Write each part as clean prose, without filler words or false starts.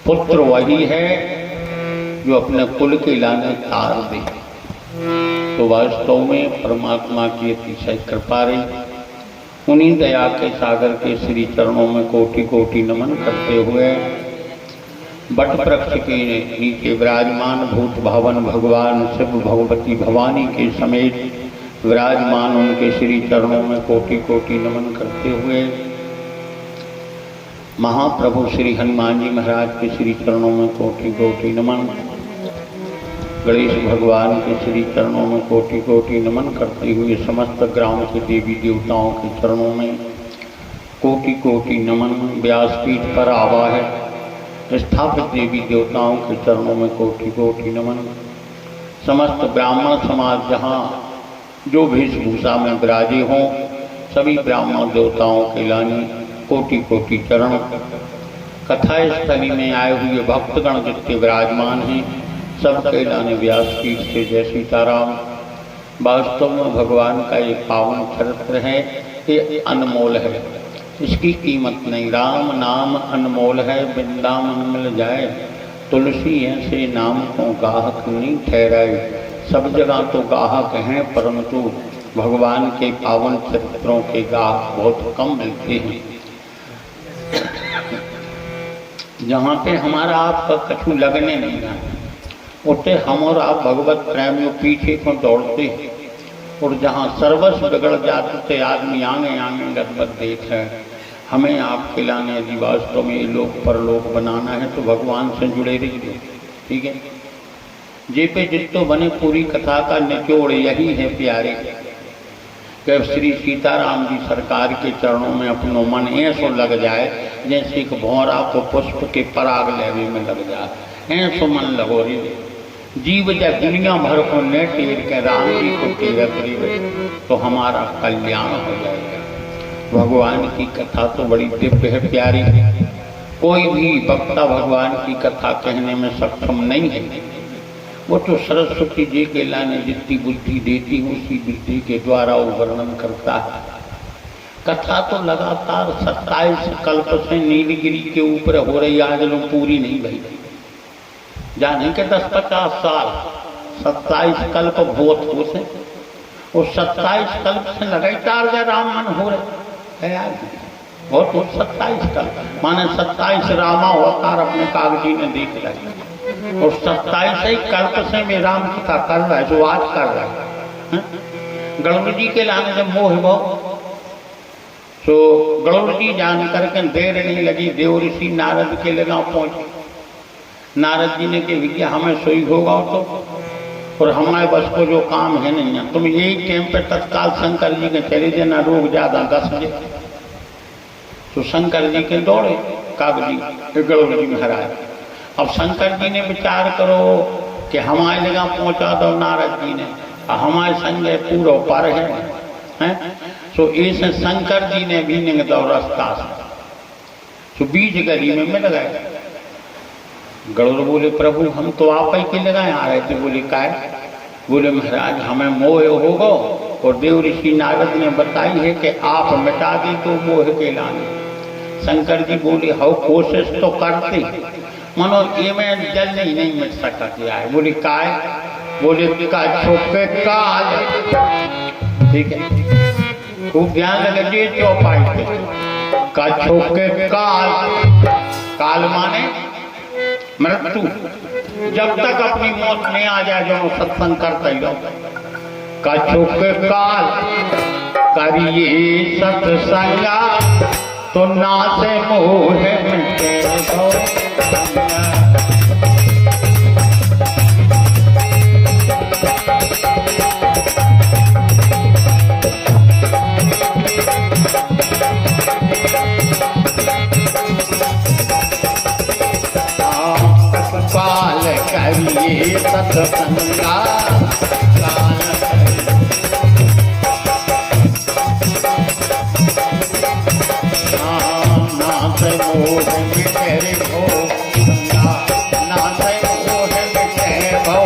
पुत्र वही है जो अपने कुल के लाने तार दे। तो वास्तव में परमात्मा की अतिशय कृपा रही। उन्हीं दया के सागर के श्री चरणों में कोटि कोटि नमन करते हुए बट वृक्ष के नीचे विराजमान भूत भावन भगवान शिव भगवती भवानी के समेत विराजमान उनके श्री चरणों में कोटि कोटि नमन करते हुए महाप्रभु श्री हनुमान जी महाराज के श्री चरणों में कोटि कोटि नमन, गणेश भगवान के श्री चरणों में कोटि कोटि नमन करते हुए समस्त ग्राम के देवी देवताओं के चरणों में कोटि कोटि नमन। व्यासपीठ पर आवा है स्थापित देवी देवताओं के चरणों में कोटि कोटि नमन। समस्त ब्राह्मण समाज जहाँ जो वेशभूषा में विराजे हों सभी ब्राह्मण देवताओं के लाने कोटि कोटि चरण। कथा स्थली में आए हुए भक्तगण जितने विराजमान हैं सबके लाने व्यासपीठ से जय सीताराम। वास्तव में भगवान का ये पावन चरित्र है, ये अनमोल है, इसकी कीमत नहीं। राम नाम अनमोल है, वृंदावन मिल जाए तुलसी ऐसे नाम को गाहक नहीं ठहराए। सब जगह तो गाहक हैं परंतु भगवान के पावन चरित्रों के गाहक बहुत कम मिलते हैं। जहाँ पे हमारा आपका कछु लगने नहीं है उठे हम और आप भगवत प्रेमियों पीछे को दौड़ते हैं। और जहाँ सर्वस्व बिगड़ जाते थे आदमी आगे आगे गदबद देख है। हमें आपके लाने यदि वास्तव में लोक परलोक बनाना है तो भगवान से जुड़े रहिए, ठीक है। जे पे जितो बने पूरी कथा का निचोड़ यही है प्यारे कि श्री सीताराम जी सरकार के चरणों में अपनो मन ऐसो लग जाए जैसे एक भौरा को पुष्प के पराग लेवे में लग जाए। ऐसो मन लगो रे जीव जब दुनिया भर को न टेर के राम जी को टेरा करेगा तो हमारा कल्याण हो जाएगा। भगवान की कथा तो बड़ी दिव्य है प्यारी। कोई भी वक्ता भगवान की कथा कहने में सक्षम नहीं है। वो तो सरस्वती जी के लाने जितनी बुद्धि देती उसी बुद्धि के द्वारा वो वर्णन करता है। कथा तो लगातार 27 कल्प से नीलगिरी के ऊपर हो रही, आज लोग पूरी नहीं भई। जाने के 10-50 साल 27 कल्प भोत हो से और 27 कल्प से लगातार रामन हो रहे है आज और तो 27 कल्प माने 27 रामा अवतार अपने कागजी ने देख रहे और 27 ही कल्प से में राम कथा कर रहा है जो आज कर रहा है। गणेश जी के लाने से मोह भाव तो गणेश जी जान करके देर नहीं लगी। देव ऋषि नारद के लगा पहुंचे। नारद जी ने के विज्ञा हमें सोई होगा तो और हमारे बस को जो काम है नहीं है तुम यही टाइम पे तत्काल शंकर जी के चले देना, रोग ज्यादा 10 बजे। तो शंकर जी के दौड़े कागजी गणेश जी महाराज। अब शंकर जी ने विचार करो कि हमारे जगह पहुंचा दो नारद जी ने, हमारे संजय पूरा पर है। तो ऐसे शंकर जी ने भी नहीं दो रास्ता तो बीच गली में मिल गए। गरुड़ बोले प्रभु हम तो आप ही के लगाए आ रहे थे। बोले काय? बोले महाराज हमें मोह होगा और देव ऋषि नारद ने बताई है कि आप मिटा दी तो मोह के लाने। शंकर जी बोले हो कोशिश तो करते मनो ये में जल नहीं मिट सकते आए। बोले काय? बोले का छोपे काल, ठीक है खूब ध्यान लगे जे चौपाई पे का छोपे काल। काल माने मृत्यु। जब तक अपनी मौत नहीं आ जाए जो सत्संग करता ही रहो। का छोपे काल करिए सत्संगा तो नासे मोह मिटे भो। करिए सत्संगा नाथ मोह मिटे भो, नाथ मोह मिटे भो।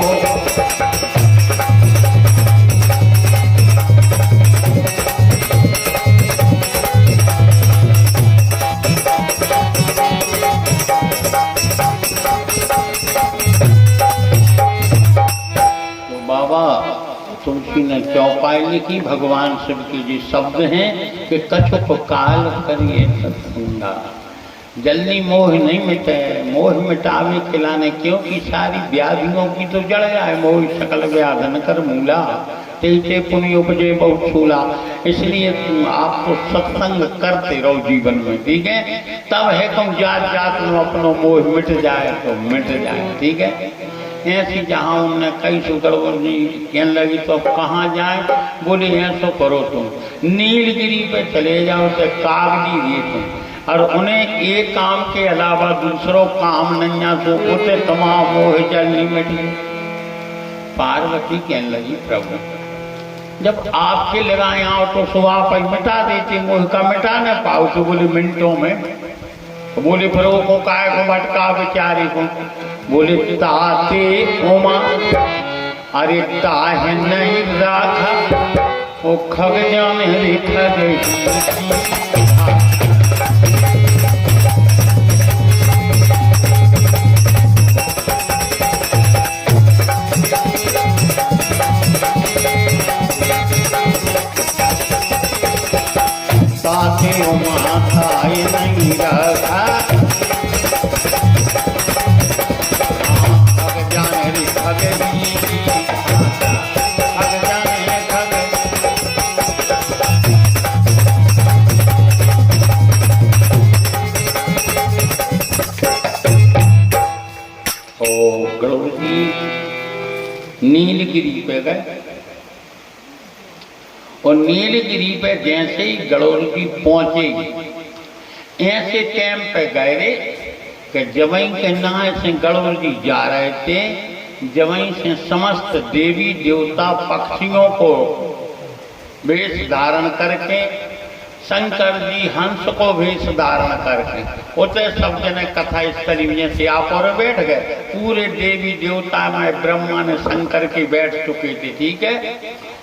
तुलसी ने चौपाई लिखी, भगवान शिव के जी शब्द हैं कि कछुक काल करिए सत्संगा, जल्दी मोह नहीं मिटे, मोह मिटावे खिलाने, क्योंकि सारी व्याधियों की तो जड़ जाए मोह, सकल व्याधन कर मूला, तेते पुण्य उपजे बहुत छूला। इसलिए आपको सत्संग करते रहो जीवन में, ठीक है, तब है तुम जात जात में अपनो मोह मिट जाए तो मिट जाए, ठीक है। ऐसी जहाँ उनने कई सुगड़बड़ जी कहने लगी तो कहाँ जाए, बोले ऐसो करो तुम नीलगिरी पे चले जाओ तो कागजी दिए तुम, और उन्हें एक काम के अलावा दूसरों काम नहीं सो होते तमाम मोह जल नहीं मिटी। पार्वती कहने लगी प्रभु जब आपके लगाए आओ तो सुबह पर मिटा देते, मोह का मिटा न पाओ तो बोले मिनटों में, बोले फिर वो काय को भटका बेचारे को, बोले ताते ओमा, अरे ताहे नहीं राखा वो खग जान रेखा गई। माथा नहीं रखा खग जाने रे खग जाने खग। ओ गरुड़ जी नीलगिरी पे गए, और नीलगिरी पे जैसे ही गरुड़ जी पहुंचे ऐसे टाइम पे गए रे कि जवई के नाय से गरुड़ जी जा रहे थे, जवई से समस्त देवी देवता पक्षियों को वेश धारण करके, शंकर जी हंस को वेश धारण करके, उसे सब जने कथा स्थली में से आप और बैठ गए। पूरे देवी देवता में ब्रह्मा ने शंकर के बैठ चुके थे, ठीक है।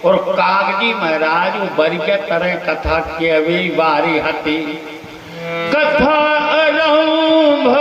और कागजी महाराज वो बरिक तरह कथा के अवे बारी हती कथा आरंभ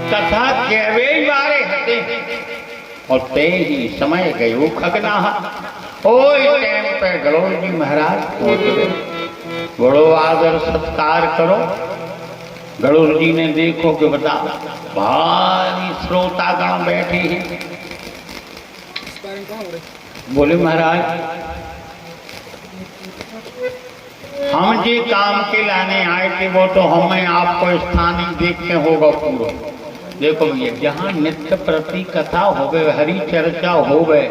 कथा केवे बारे हते और ते ही समय गयो खगना। ओ टाइम पे गरुड़ जी महाराज पहुंच गए, बड़ो आदर सत्कार करो। गरुड़ जी ने देखो कि बता भारी श्रोतागण बैठे हैं, बोले महाराज हम जे काम के लाने आए थे वो तो हमें आपको स्थान ही देख के होगा पूरा। देखो भैया जहाँ नित्य प्रति कथा हो गए, हरी चर्चा हो गए,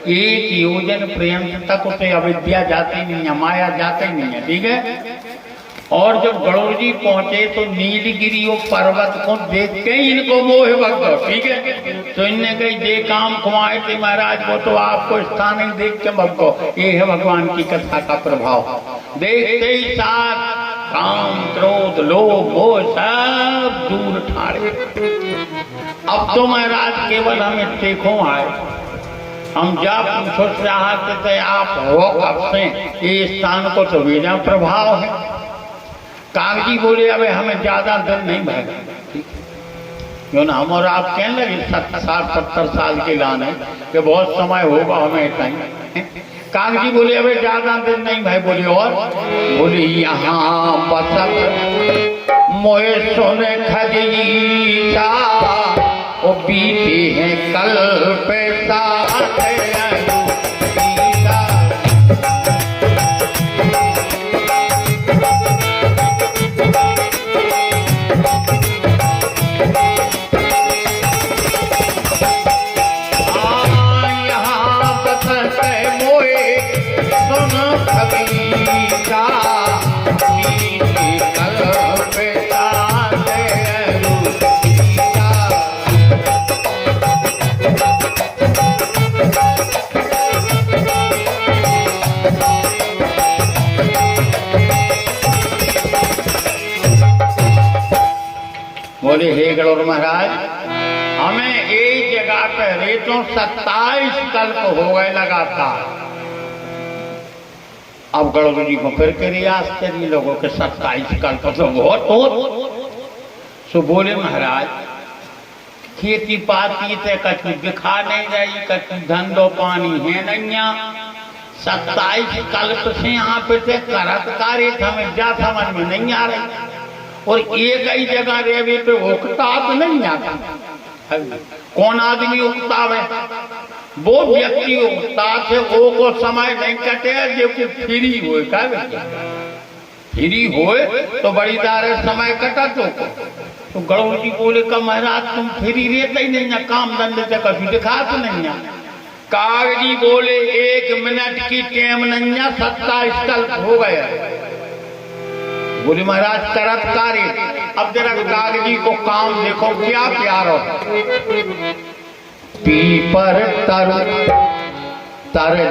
एक योजन प्रेम तक उसे अविद्या जाती नहीं है, माया जाती नहीं है, ठीक है। और जब गरुड़ जी पहुंचे तो नीलगिरी पर्वत को देख के इनको मोह भग गया, ठीक है। तो इनने कही जे काम खुआए थे महाराज वो तो आपको स्थान ही देख के भग गो। ये है भगवान की कथा का प्रभाव। देखते ही साथ काम क्रोध लोभ मोह सब दूर ठाड़े। अब तो महाराज केवल हमें देखो आए, हम जब सोच रहा थे आप हो कब से, ये स्थान को तो वेदा प्रभाव है। कागजी बोले अबे हमें ज्यादा दिन नहीं भागा, क्यों ना हम और आप कहने लगे 60-70 साल के लाने कि बहुत समय होगा हमें टाइम। कागजी बोले अबे ज्यादा दिन नहीं भाई। बोले और बोले यहाँ बसत मोए सोने खजीसा वो बीते हैं कल पैसा गौर महाराज हमें एक जगह पे रेतों 27 कल्प हो गए लगातार। अब गणों जी को फिर के रियाज करिए लोगों के 27 कल्प तो बहुत हो। सो बोले महाराज खेती पाती से कछु दिखा नहीं रही, कछु धंधो पानी है नहीं। 27 कल्प से यहाँ पे से करत कार्य हमें जा समझ में नहीं आ रही। और एक ही जगह रेवे पे उकता तो नहीं आता। कौन आदमी उकता है? वो व्यक्ति उकता से वो को समय नहीं कटे जो कि फ्री हो। फ्री होए तो बड़ी दारे समय कटा तो गणों जी बोले का महाराज तुम फ्री रहते ही नहीं ना, काम धंधे से कभी दिखा तो नहीं ना। कागजी बोले 1 मिनट की टाइम नहीं है, 27 कल्प हो गया। बोले महाराज करत कार्य। अब जरा कागजी को काम देखो क्या प्यारो। पीपर तर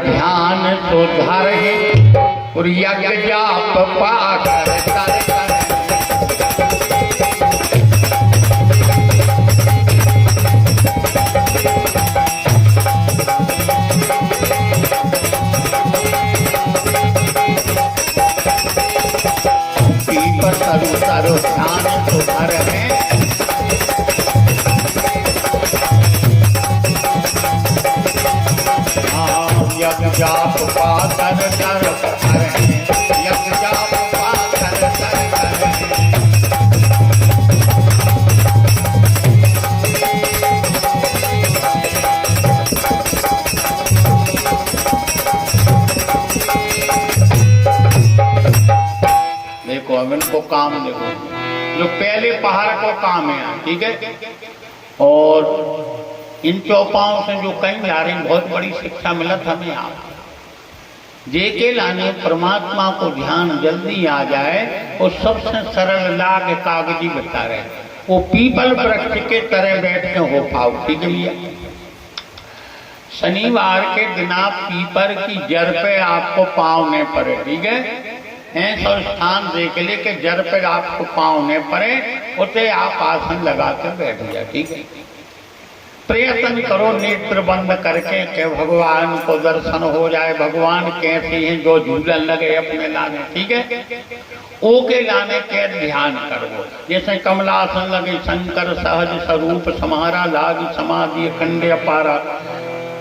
ध्यान तो धर और यज्ञ जाप पाकर तर तारो ध्यान सुधर है। यज्ञ जाप पाकर कर है, यज्ञ जाप पाकर कर है। देखो अब इनको काम देखो जो पहले पहाड़ को काम है, ठीक है। और इन चौपाओं से जो कहीं जा रहे हैं बहुत बड़ी शिक्षा मिलत हमें। आप जे के लाने परमात्मा को ध्यान जल्दी आ जाए और सबसे सरल लाग कागजी बता रहे वो पीपल वृक्ष के तरह बैठ के हो पाओ, ठीक है भैया। शनिवार के दिन आप पीपर की जड़ पे आपको पाँव नहीं पड़े, ठीक है। ऐसा स्थान देख ले के जड़ पे आपको पाँव नहीं पड़े, उसे आप आसन लगा कर बैठ जाए, ठीक है। प्रयत्न करो नेत्र बंद करके के भगवान को दर्शन हो जाए। भगवान कैसे हैं जो झूलन लगे अपने लाने, ठीक है। ओके लाने के ध्यान करो। जैसे कमलासन लगे शंकर सहज स्वरूप समारा लाग समाधि खंडे अपारा।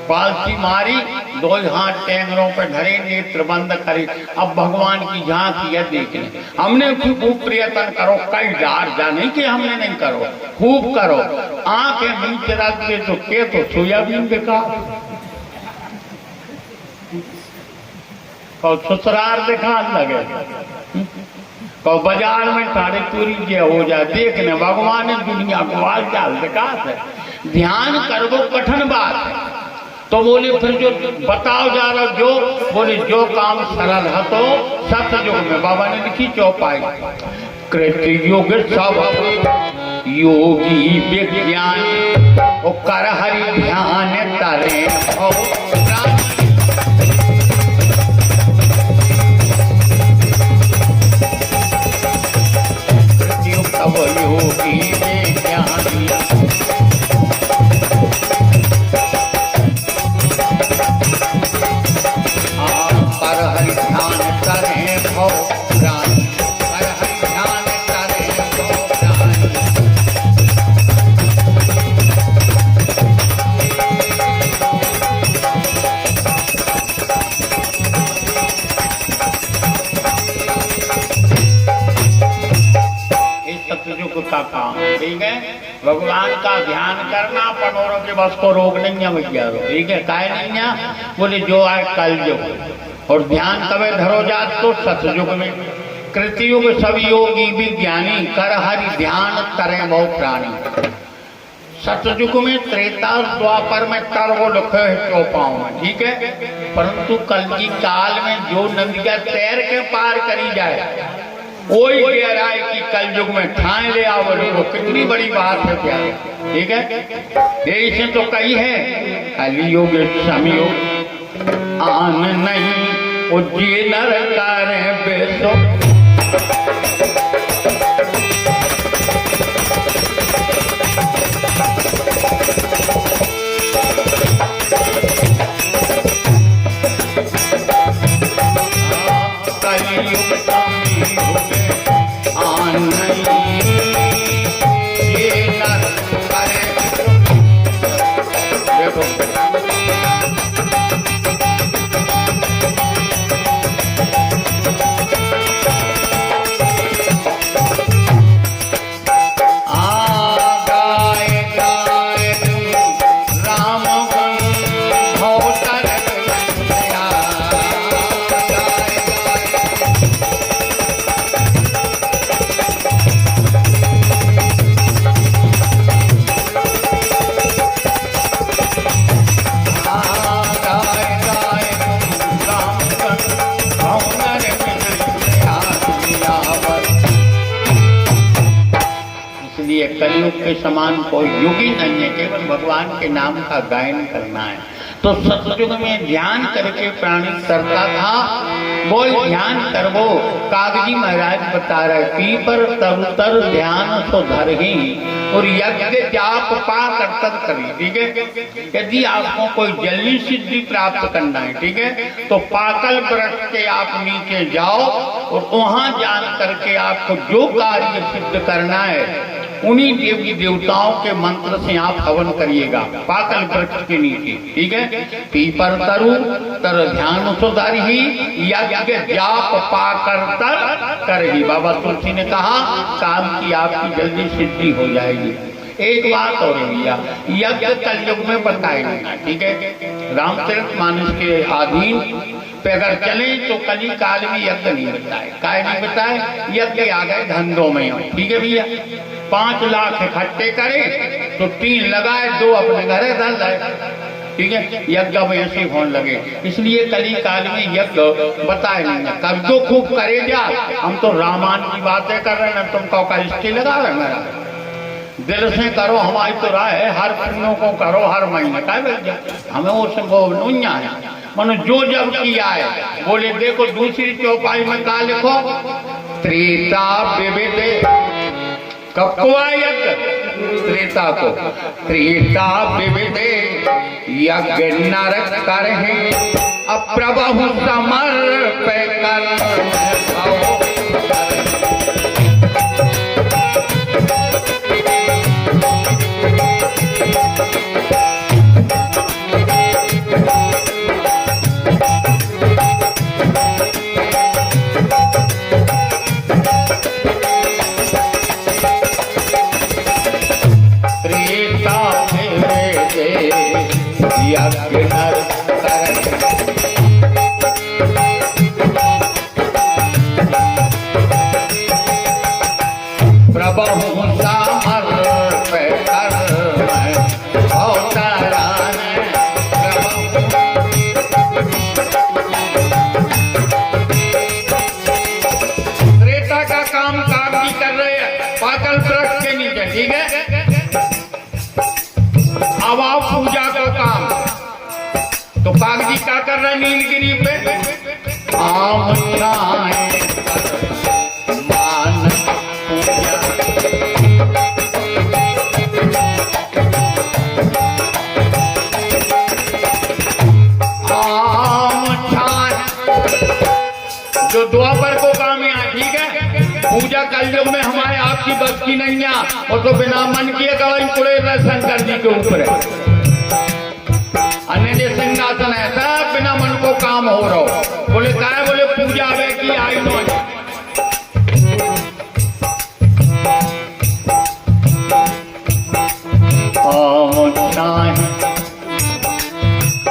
पालसी मारी 2 हाथ टेंगरों पे धरे नेत्र बंद करे। अब भगवान की झांकी है देखने। हमने खूब प्रयत्न करो, कई डार जाने कि हमने नहीं करो, खूब करो। आंखें नीचे रख दे तो के तो सोयाबीन बेकार और ससुराल दिखा लगे तो बाजार में साढ़े चोरी जे हो जाए देखने। भगवान ने दुनिया को आल जाल दिखा है। ध्यान करवो कठिन बात है। तो बोले फिर जो बताओ जा रहा जो बोले जो काम सरल है तो सतयुग में बाबा ने लिखी चौपाई। कृत युग सब योगी विज्ञानी कर हरि ध्यान तरे कृत सब योगी विज्ञानी का काम, ठीक है। भगवान का ध्यान करना पनोरों के बस को रोक नहीं है भैया, ठीक है। काय नहीं है बोले जो आए कल युग और ध्यान कभी धरो जात तो सतयुग में। कृतयुग सब योगी विज्ञानी कर हरि ध्यान करे बहु प्राणी। सतयुग में त्रेता द्वापर में तरवो लिखे है चौपाओं में, ठीक है। परंतु कल की काल में जो नदियां तैर के पार करी जाए वही गहराई की कल युग में ठाए ले आओ। वो कितनी बड़ी बात है क्या, ठीक है। यही से तो कही है कलियुग समयोग आन नहीं उज्जे नर करे बेसो। कलयुग के समान कोई युग ही नहीं है, केवल भगवान के नाम का गायन करना है। तो सतयुग में ध्यान करके प्राणी करता था। बोल ध्यान करवो, कागजी महाराज बता रहे, पीपर तरुतर ध्यान सो धर ही और यज्ञ जाप पा कर करी। ठीक है, यदि आपको कोई जल्दी सिद्धि प्राप्त करना है, ठीक है, तो पाकल वृक्ष के आप नीचे जाओ और वहां जान करके आपको जो कार्य सिद्ध करना है उन्हीं देवी देवताओं के मंत्र से आप हवन करिएगा पाकल वृक्ष के नीचे। ठीक है, पीपर तरु तर ध्यान सुधार ही यज्ञ जाप पाकर तर कर ही। बाबा तुलसी ने कहा काम की आपकी जल्दी सिद्धि हो जाएगी। एक बात और भैया, यज्ञ कलयुग में बताए नहीं। ठीक है, रामचरितमानस के अधीन पे अगर चले तो कली काल में यज्ञ नहीं बताए। काय नहीं बताए? यज्ञ आ गए धंधों में। ठीक है भैया, 5 लाख इकट्ठे करे तो 3 लगाए, 2 अपने घरे धर लाए। ठीक है, यज्ञ में ऐसे होने लगे। इसलिए कली काल में यज्ञ बताए नहीं। कर दो खूब करे जा, हम तो रामायण की बातें कर रहे हैं, तुम का स्टे लगा रहे मेरा। दिल से करो, हमारी तो राय है, हर पुण्यों को करो हर महीने का हमें वो संभवनुया है। मनो जो जब किया है, बोले देखो दूसरी चौपाई में कहा लिखो, त्रेता विविध कब को यज्ञ? त्रेता को। त्रेता विविध यज्ञ नर कर है अप्रभु समर्प कर। अब आप पूजा का काम तो कागजी क्या कर रहे हैं? नीलगिरी पे आम मान पूजा। जो द्वापर को काम यहाँ। ठीक है, पूजा कलयुग में हमारे आपकी बस की नहीं है, और तो बिना मन किए गवाई पुड़े शंकर जी के ऊपर है। अन्य सिंहासन है, सब बिना मन को काम हो रहा हो। बोले क्या है? बोले पूजा वे की आई नो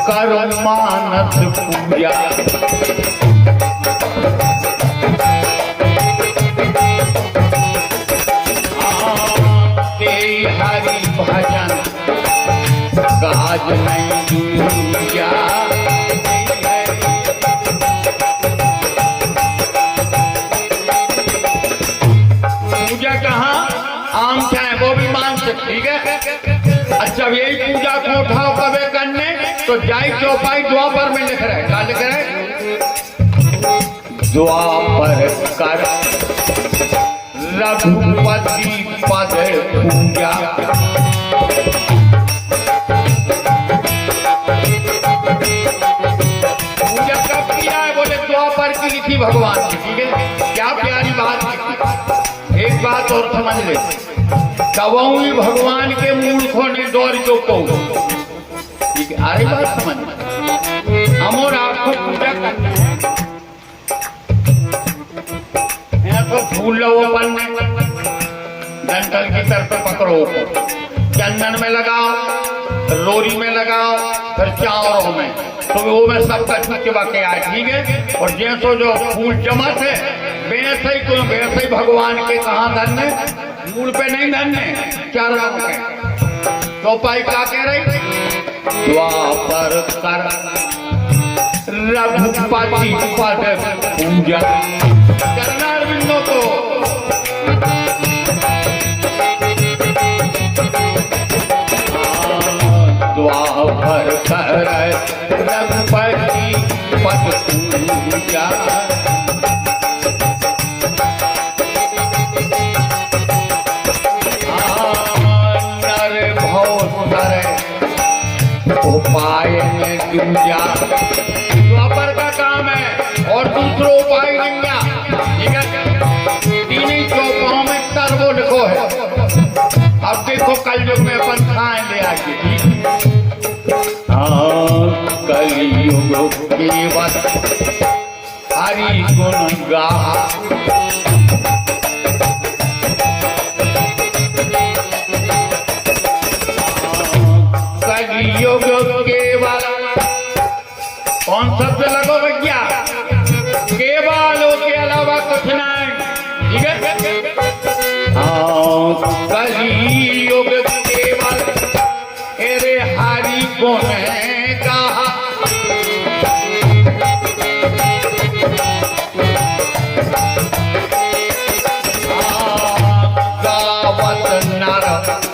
करो मानस पूजा। हरि भजन गाज नहीं दूजा। पूजा कहाँ? आम चाहे वो भी मान सकते। ठीक है, अच्छा यही पूजा को उठाओ कबे करने तो जाई चौपाई द्वापर में लिख रहे। क्या लिख रहे? द्वापर कर रघुपति पद पूजा। पूजा कब किया है? बोले द्वापर की लिखी भगवान की। ठीक है, क्या प्यारी बात लिखी। एक बात और समझ ले, कबहू भगवान के मूर्खों ने दौड़ जो को ठीक है, अरे बात समझ में, हम और आपको पूजा करना है तो फूल लो अपन डंठल की तरफ पकड़ो, चंदन में लगाओ, रोरी में लगाओ, फिर चावरों में, तो वो में सब कछु चबा के आए, ठीक है। और जैसो जो फूल चमक है वैसे ही भगवान के कहाँ धन्य, मूल पे नहीं धन्य, चरणों पे। तो पाई क्या कह रही, द्वापर कर रघुपति पद पूजा, चरणारविंदों को द्वापर कर रघुपति पद पूजा, नर भव उपाय में दूजा, द्वापर का काम है और दूसरो उपाय गंगा, ठीक है। तीन ही चौपाओं में टर्बो लिखो है। अब देखो कल युग में अपन खाएंगे आगे, कलयुग केवल हरि गुण गा, कलयुग केवल कौन शब्द लगो भैया, केवल के अलावा कुछ नहीं, ठीक है। कलयुग केवल अरे हरि गुण कहा,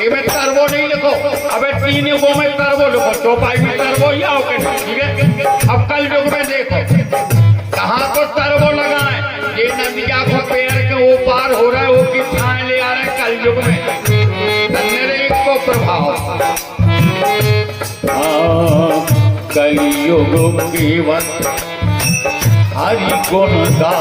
में टर्बो नहीं लिखो, अबे तीन युगों में टर्बो लिखो, चौपाई में टर्बो ही आओ, ठीक है। अब कल युग में देखो कहाँ को टर्बो लगाए, ये नदिया को पैर के वो पार हो रहा है, वो किसान ले आ रहे हैं कल युग में, धन्य को प्रभाव। कलयुग केवल हरि गुण गा,